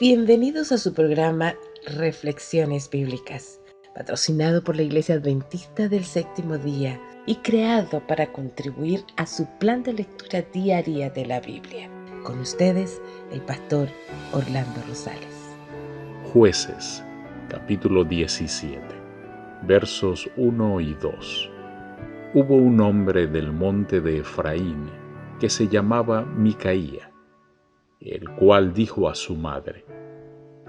Bienvenidos a su programa Reflexiones Bíblicas, patrocinado por la Iglesia Adventista del Séptimo Día y creado para contribuir a su plan de lectura diaria de la Biblia. Con ustedes, el pastor Orlando Rosales. Jueces, capítulo 17, versos 1 y 2. Hubo un hombre del monte de Efraín que se llamaba Micaía, el cual dijo a su madre: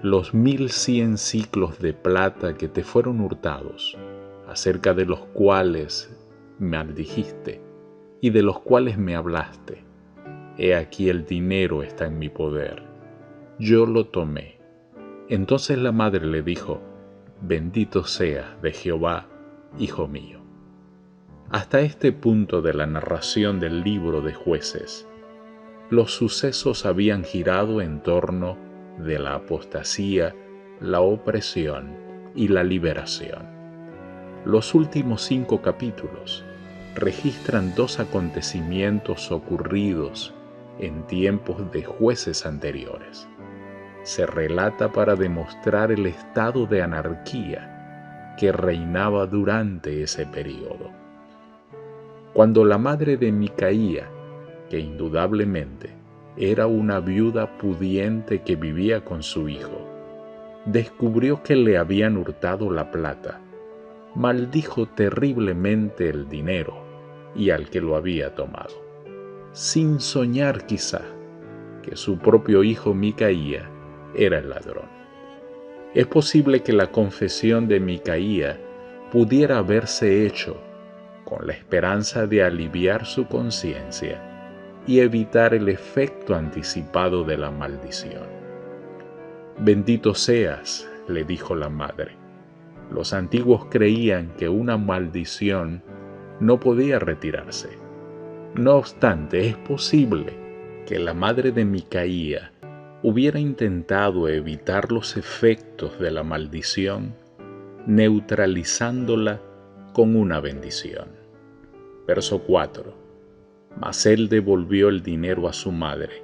los 1100 siclos de plata que te fueron hurtados, acerca de los cuales me maldijiste y de los cuales me hablaste, he aquí el dinero está en mi poder. Yo lo tomé. Entonces la madre le dijo: bendito seas de Jehová, hijo mío. Hasta este punto de la narración del libro de Jueces, los sucesos habían girado en torno de la apostasía, la opresión y la liberación. Los últimos 5 capítulos registran 2 acontecimientos ocurridos en tiempos de jueces anteriores. Se relata para demostrar el estado de anarquía que reinaba durante ese periodo. Cuando la madre de Micaía, que indudablemente era una viuda pudiente que vivía con su hijo, descubrió que le habían hurtado la plata, maldijo terriblemente el dinero y al que lo había tomado, sin soñar quizá que su propio hijo Micaía era el ladrón. Es posible que la confesión de Micaía pudiera haberse hecho con la esperanza de aliviar su conciencia y evitar el efecto anticipado de la maldición. Bendito seas, le dijo la madre. Los antiguos creían que una maldición no podía retirarse. No obstante, es posible que la madre de Micaía hubiera intentado evitar los efectos de la maldición, neutralizándola con una bendición. Verso 4. Mas él devolvió el dinero a su madre,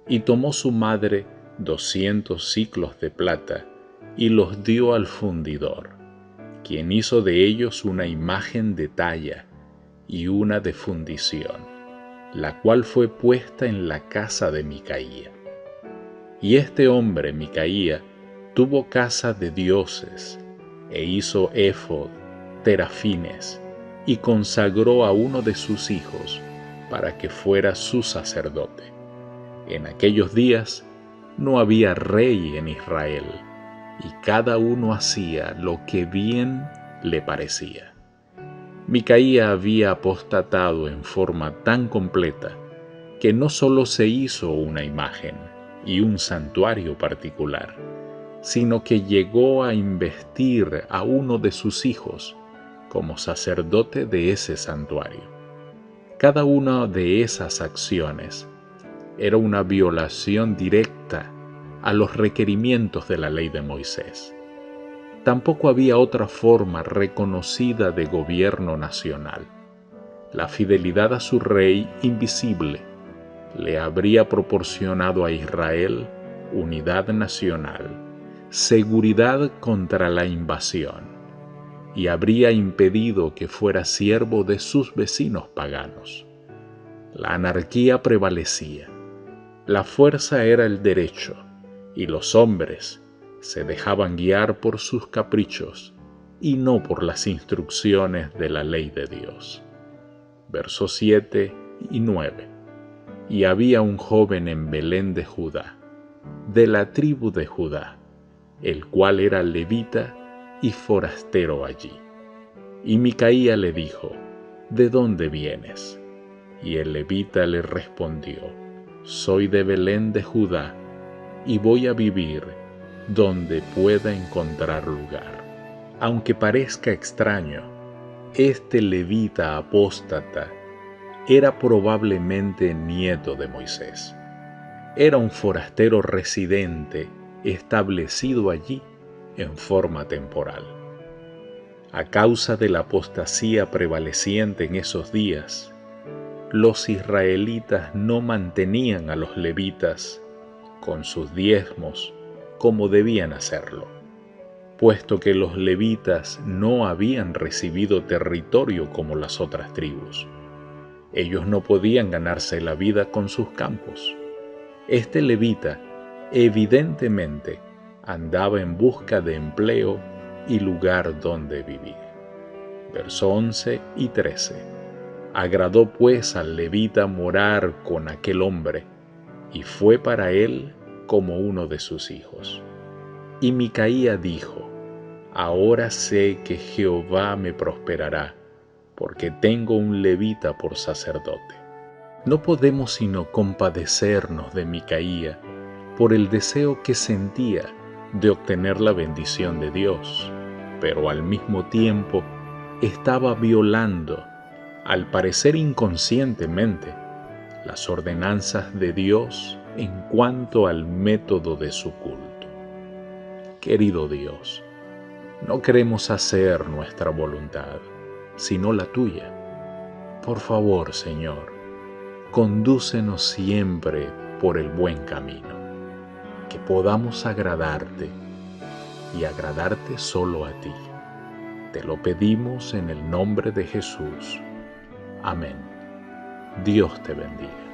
y tomó su madre 200 siclos de plata, y los dio al fundidor, quien hizo de ellos una imagen de talla y una de fundición, la cual fue puesta en la casa de Micaía. Y este hombre, Micaía, tuvo casa de dioses, e hizo éfod, terafines, y consagró a uno de sus hijos para que fuera su sacerdote. En aquellos días no había rey en Israel, y cada uno hacía lo que bien le parecía. Micaía había apostatado en forma tan completa que no solo se hizo una imagen y un santuario particular, sino que llegó a investir a uno de sus hijos como sacerdote de ese santuario. Cada una de esas acciones era una violación directa a los requerimientos de la ley de Moisés. Tampoco había otra forma reconocida de gobierno nacional. La fidelidad a su rey invisible le habría proporcionado a Israel unidad nacional, seguridad contra la invasión, y habría impedido que fuera siervo de sus vecinos paganos. La anarquía prevalecía, la fuerza era el derecho, y los hombres se dejaban guiar por sus caprichos y no por las instrucciones de la ley de Dios. Versos 7 y 9. Y había un joven en Belén de Judá, de la tribu de Judá, el cual era levita y forastero allí. Y Micaía le dijo: ¿de dónde vienes? Y el levita le respondió: soy de Belén de Judá, y voy a vivir donde pueda encontrar lugar. Aunque parezca extraño, este levita apóstata era probablemente nieto de Moisés. Era un forastero residente establecido allí en forma temporal. A causa de la apostasía prevaleciente en esos días, los israelitas no mantenían a los levitas con sus diezmos como debían hacerlo, puesto que los levitas no habían recibido territorio como las otras tribus. Ellos no podían ganarse la vida con sus campos. Este levita evidentemente andaba en busca de empleo y lugar donde vivir. Verso 11 y 13. Agradó pues al levita morar con aquel hombre, y fue para él como uno de sus hijos. Y Micaía dijo: ahora sé que Jehová me prosperará, porque tengo un levita por sacerdote. No podemos sino compadecernos de Micaía por el deseo que sentía de obtener la bendición de Dios, pero al mismo tiempo estaba violando, al parecer inconscientemente, las ordenanzas de Dios en cuanto al método de su culto. Querido Dios, no queremos hacer nuestra voluntad, sino la tuya. Por favor, Señor, condúcenos siempre por el buen camino, que podamos agradarte y agradarte solo a ti. Te lo pedimos en el nombre de Jesús. Amén. Dios te bendiga.